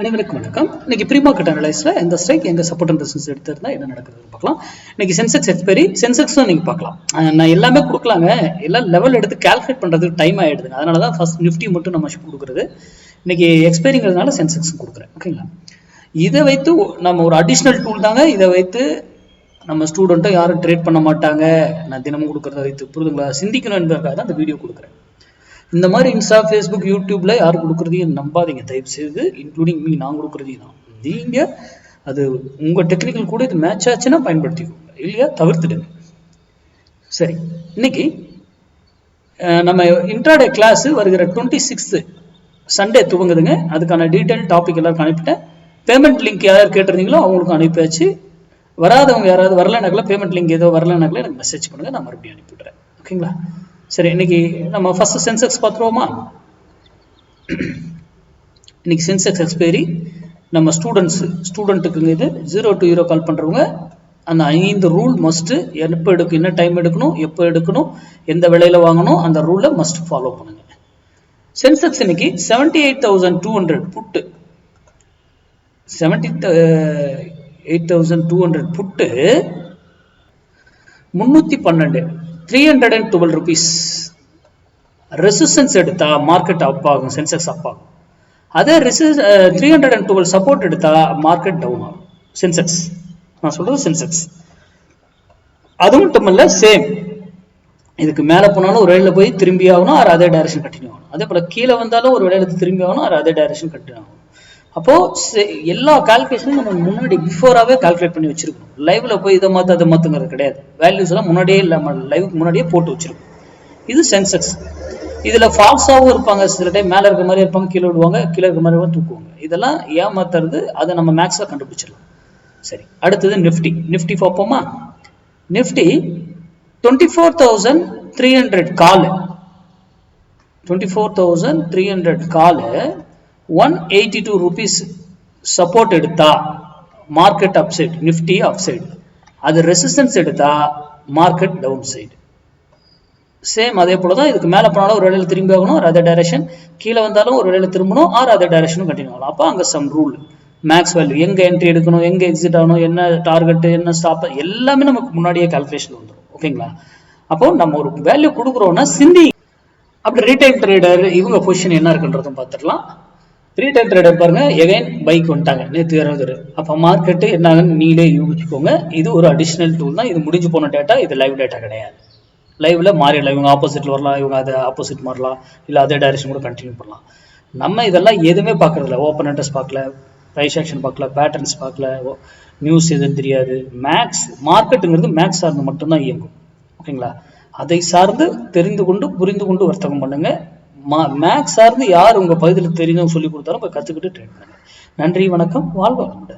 அனைவருக்கும் வணக்கம். இன்னைக்கு ப்ரீ மார்க்கெட் அனலைஸ்ல எந்த ஸ்ட்ரைக் எங்க சப்போர்ட் அண்ட் ரெசிஸ்டன்ஸ் எடுத்திருந்தா என்ன நடக்குதுன்னு பார்க்கலாம். இன்னைக்கு சென்செக்ஸ் எக்ஸ்பைரி சென்செக்ஸும் நீங்க பார்க்கலாம். நான் எல்லாமே கொடுக்கலாங்க, எல்லாம் லெவல் எடுத்து கால்குலேட் பண்றதுக்கு டைம் ஆயிடுதுங்க. அதனால தான் ஃபர்ஸ்ட் நிஃப்டி மட்டும் நம்ம கொடுக்குறது. இன்னைக்கு எக்ஸ்பைரிங்கிறதுனால சென்செக்ஸும் கொடுக்குறேன். ஓகேங்களா? இதை வைத்து நம்ம ஒரு அடிஷ்னல் டூல் தாங்க. இதை வைத்து நம்ம ஸ்டூடெண்ட்டும் யாரும் ட்ரேட் பண்ண மாட்டாங்க. நான் தினமும் கொடுக்குறத வைத்து புரிதுங்களா? சிந்திக்கணும் என்பதற்காக தான் இந்த வீடியோ கொடுக்குறேன். இந்த மாதிரி இன்ஸ்டா, ஃபேஸ்புக், யூடியூப்ல யாரும் கொடுக்குறதையும் நம்பாதீங்க தயவு செய்து, இன்க்ளூடிங் மீ. நான் கொடுக்குறதையும் தான் நீங்க அது உங்க டெக்னிக்கல் கூட இது மேட்ச் ஆச்சுன்னா பயன்படுத்திக்கோங்க, இல்லையா தவிர்த்துடுங்க. சரி, இன்னைக்கு நம்ம இன்ட்ராடே கிளாஸ் வருகிற 26th சண்டே துவங்குதுங்க. அதுக்கான டீட்டெயில் டாபிக் எல்லாருக்கும் அனுப்பிட்டேன். பேமெண்ட் லிங்க் யாராவது கேட்டிருந்தீங்களோ அவங்களுக்கும் அனுப்பியாச்சு. வராதவங்க யாராவது வரலனாக்கல பேமெண்ட் லிங்க் ஏதோ வரலனாக்கல எனக்கு மெசேஜ் பண்ணுங்க, நான் மறுபடியும் அனுப்பிவிடுறேன். ஓகேங்களா? சரி, இன்னைக்கு நம்ம ஃபர்ஸ்ட் சென்செக்ஸ் பார்த்துருவோமா? இன்னைக்கு சென்செக்ஸ் எக்ஸ்பைரி நம்ம ஸ்டூடெண்ட்டுக்குங்க. இது 0 to 0 கால் பண்றவங்க அந்த 5 ரூல் மஸ்ட். எப்போ எடுக்கணும், என்ன டைம் எடுக்கணும், எப்போ எடுக்கணும், எந்த விலையில வாங்கணும், அந்த ரூலை மஸ்ட் ஃபாலோ பண்ணுங்க. சென்செக்ஸ் இன்னைக்கு 78,200 புட்டு, 78,200 புட்டு 312 312 rupees ரெசிஸ்டன்ஸ் எடுத்தா மார்க்கெட் அப் ஆகும், சென்செக்ஸ் அப் ஆகும். அதே 312 சப்போர்ட் எடுத்தா மார்க்கெட் டவுன் ஆகும். சென்செக்ஸ் நான் சொல்றது சென்செக்ஸ். அது மட்டும் இல்ல, சேம் இதுக்கு மேல போனாலும் ஒரு வேளையில போய் திரும்பி ஆகணும், அதே டைரக்ஷன் கண்டினியூ ஆகணும். அதே போல கீழே வந்தாலும் ஒரு வேளையில திரும்பி ஆகணும், அதே டைரக்ஷன் கண்டினியூ ஆகணும். அப்போ எல்லா கால்குலேஷனும் நம்ம முன்னாடி பிஃபோராகவே கால்குலேட் பண்ணி வச்சிருக்கணும். லைவ்ல போய் இதை மாற்ற அதை மாற்றுங்கிறது கிடையாது. வேல்யூஸ் எல்லாம் முன்னாடியே நம்ம லைவுக்கு முன்னாடியே போட்டு வச்சிருக்கோம். இது சென்செக்ஸ். இதுல ஃபால்ஸாகவும் இருப்பாங்க, சில டைம் மேல இருக்க மாதிரி இருப்பாங்க, கீழே விடுவாங்க, கீழே இருக்க மாதிரி தூக்குவாங்க. இதெல்லாம் ஏமாத்துறது, அதை நம்ம மேக்ஸ்ல கண்டுபிடிச்சிடலாம். சரி, அடுத்தது நிஃப்டி பார்ப்போமா? நிஃப்டி 24,300 கால், 24,300 கால் 182 rupees சப்போர்ட் எடுத்தா மார்க்கெட் அப் சைடு, நிஃப்டி அப் சைடு. அது ரெசிஸ்டன்ஸ் எடுத்தா மார்க்கெட் டவுன் சைடு. சேம் அதே போலதான் இதுக்கு மேல போனாலும் ஒரு வேளையில திரும்பி ஆகணும், அதே டைரக்ஷன். கீழே வந்தாலும் ஒரு வேளையில திரும்பணும், அதே டைரக்ஷனும் கண்டினியூ ஆகணும். அப்போ அங்க சம் ரூல், மேக்ஸ் வேல்யூ, எங்க என்ட்ரி எடுக்கணும், எங்க எக்ஸிட் ஆகணும், என்ன டார்கெட், என்ன ஸ்டாப், எல்லாமே நமக்கு முன்னாடியே கால்குலேஷன் வந்துடும். ஓகேங்களா? அப்போ நம்ம ஒரு வேல்யூ கொடுக்குறோம்னா சிந்தி. அப்படி ரீட்டைல் ட்ரேடர் இவங்க பொசிஷன் என்ன இருக்குன்றதும் பார்த்துடலாம். ரீட்டைல் ட்ரேடர் பாருங்க, எகைன் பைக் வந்துட்டாங்க நேற்று 60. அப்போ மார்க்கெட்டு என்னாகன்னு நீங்களே யூகிச்சுக்கோங்க. இது ஒரு அடிஷனல் டூல் தான். இது முடிஞ்சு போன டேட்டா, இது லைவ் டேட்டா கிடையாது. லைவ்ல மாறிடலாம், இவங்க ஆப்போசிட்ல வரலாம், இவங்க அதை ஆப்போசிட் மாறலாம், இல்லை அதே டைரக்ஷன் கூட கண்டினியூ பண்ணலாம். நம்ம இதெல்லாம் எதுவுமே பார்க்கறதில்ல. ஓப்பன் இன்ட்ரெஸ்ட் பார்க்கல, ப்ரைஸ் ஆக்ஷன் பார்க்கல, பேட்டர்ன்ஸ் பார்க்கல, நியூஸ் எதுன்னு தெரியாது. மேக்ஸ் மார்க்கெட்டுங்கிறது மேக்ஸ் சார்ந்து மட்டும்தான் இயங்கும். ஓகேங்களா? அதை சார்ந்து தெரிந்து கொண்டு புரிந்து கொண்டு வர்த்தகம் பண்ணுங்க. மேக்ஸ் சார்ந்து யார் உங்க பகுதியில் தெரியும் சொல்லி கொடுத்தாலும் போய் கத்துக்கிட்டு ட்ரேட் பண்ணுங்க. நன்றி, வணக்கம், வாழ்க வளமுடன்.